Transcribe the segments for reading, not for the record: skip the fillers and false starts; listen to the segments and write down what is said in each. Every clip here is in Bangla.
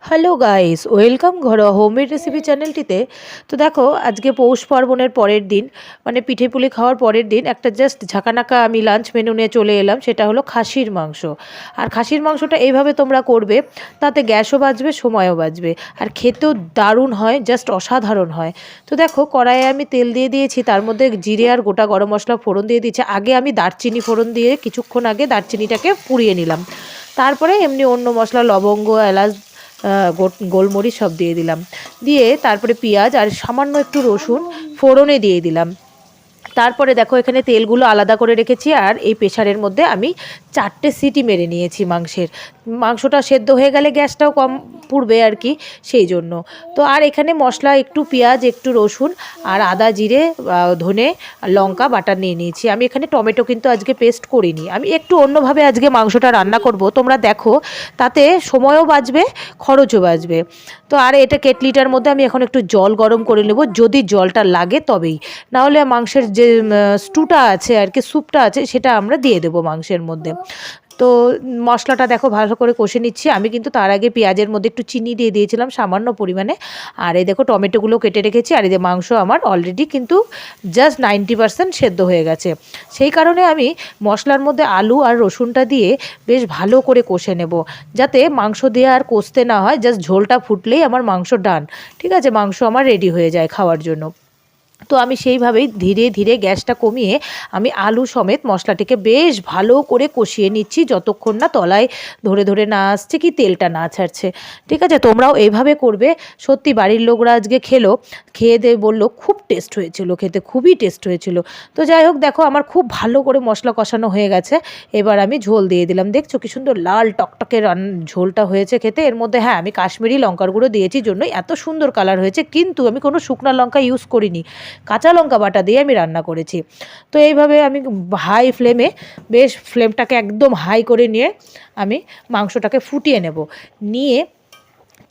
হ্যালো গাইস, ওয়েলকাম ঘরোয়া হোমমেড রেসিপি চ্যানেলটিতে। তো দেখো, আজকে পৌষ পার্বণের পরের দিন, মানে পিঠে পুলি খাওয়ার পরের দিন একটা জাস্ট ঝাঁকানাকা আমি লাঞ্চ মেনু নিয়ে চলে এলাম। সেটা হলো খাসির মাংস। আর খাসির মাংসটা এইভাবে তোমরা করবে, তাতে গ্যাসও বাঁচবে, সময়ও বাঁচবে, আর খেতেও দারুণ হয়, জাস্ট অসাধারণ হয়। তো দেখো, কড়াইয়ে আমি তেল দিয়ে দিয়েছি, তার মধ্যে জিরে আর গোটা গরম মশলা ফোড়ন দিয়ে দিয়েছি। আগে আমি দারচিনি ফোড়ন দিয়ে কিছুক্ষণ আগে দারচিনিটাকে পুড়িয়ে নিলাম। তারপরে এমনি অন্য মশলা, লবঙ্গ, এলাচ, গোলমরিচ সব দিয়ে দিলাম। দিয়ে তারপরে পেঁয়াজ আর সামান্য একটু রসুন ফোড়নে দিয়ে দিলাম। তারপরে দেখো, এখানে তেলগুলো আলাদা করে রেখেছি, আর এই প্রেশারের মধ্যে আমি 4টে সিটি মেরে নিয়েছি মাংসের। মাংসটা সেদ্ধ হয়ে গেলে গ্যাসটাও কম পুড়বে আর কি, সেই জন্য। তো আর এখানে মশলা একটু পেঁয়াজ, একটু রসুন আর আদা, জিরে, ধনে, লঙ্কা বাটা নিয়ে নিয়েছি। আমি এখানে টমেটো কিন্তু আজকে পেস্ট করিনি, আমি একটু অন্যভাবে আজকে মাংসটা রান্না করব। তোমরা দেখো, তাতে সময়ও বাঁচবে, খরচও বাঁচবে। তো আর এটা কেটলিটার মধ্যে আমি এখন একটু জল গরম করে নেব, যদি জলটা লাগে তবেই। নাহলে মাংসের যে স্টুটা আছে আর কি, স্যুপটা আছে, সেটা আমরা দিয়ে দেবো মাংসের মধ্যে। তো মশলাটা দেখো ভালো করে কষে নিচ্ছি। আমি কিন্তু তার আগে পেঁয়াজের মধ্যে একটু চিনি দিয়ে দিয়েছিলাম সামান্য পরিমাণে। আর এই দেখো, টমেটোগুলো কেটে রেখেছি। আর এই যে মাংস আমার অলরেডি কিন্তু জাস্ট 90% সেদ্ধ হয়ে গেছে। সেই কারণে আমি মশলার মধ্যে আলু আর রসুনটা দিয়ে বেশ ভালো করে কষে নেব, যাতে মাংস দিয়ে আর কষতে না হয়। জাস্ট ঝোলটা ফুটলেই আমার মাংস ডান। ঠিক আছে, মাংস আমার রেডি হয়ে যায় খাওয়ার জন্য। তো আমি সেইভাবেই ধীরে ধীরে গ্যাসটা কমিয়ে আমি আলু সমেত মশলাটিকে বেশ ভালো করে কষিয়ে নিচ্ছি, যতক্ষণ না তলায় ধরে ধরে না আসছে কি তেলটা না ছাড়ছে। ঠিক আছে, তোমরাও এইভাবে করবে। সত্যি বাড়ির লোকরা আজকে খেলো, খেয়ে দিয়ে বললো খুব টেস্ট হয়েছিল, খেতে খুবই টেস্ট হয়েছিল। তো যাই হোক, দেখো আমার খুব ভালো করে মশলা কষানো হয়ে গেছে। এবার আমি ঝোল দিয়ে দিলাম। দেখছো কি সুন্দর লাল টকটকে ঝোলটা হয়েছে খেতে। এর মধ্যে হ্যাঁ, আমি কাশ্মীরি লঙ্কার গুঁড়ো দিয়েছি, জন্যই এত সুন্দর কালার হয়েছে, কিন্তু আমি কোনো শুকনো লঙ্কা ইউজ করিনি, কাঁচা লঙ্কা বাটা দিয়ে আমি রান্না করেছি। তো এইভাবে আমি হাই ফ্লেমে, বেশ ফ্লেমটাকে একদম হাই করে নিয়ে আমি মাংসটাকে ফুটিয়ে নেব। নিয়ে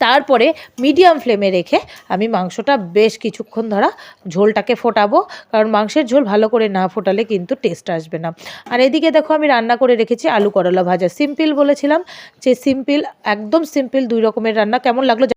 তারপরে মিডিয়াম ফ্লেমে রেখে আমি মাংসটা বেশ কিছুক্ষণ ধরা ঝোলটাকে ফোটাবো, কারণ মাংসের ঝোল ভালো করে না ফোটালে কিন্তু টেস্ট আসবে না। আর এদিকে দেখো, আমি রান্না করে রেখেছি আলু করলা ভাজা। সিম্পল বলেছিলাম যে সিম্পল, একদম সিম্পল 2 রকমের রান্না। কেমন লাগলো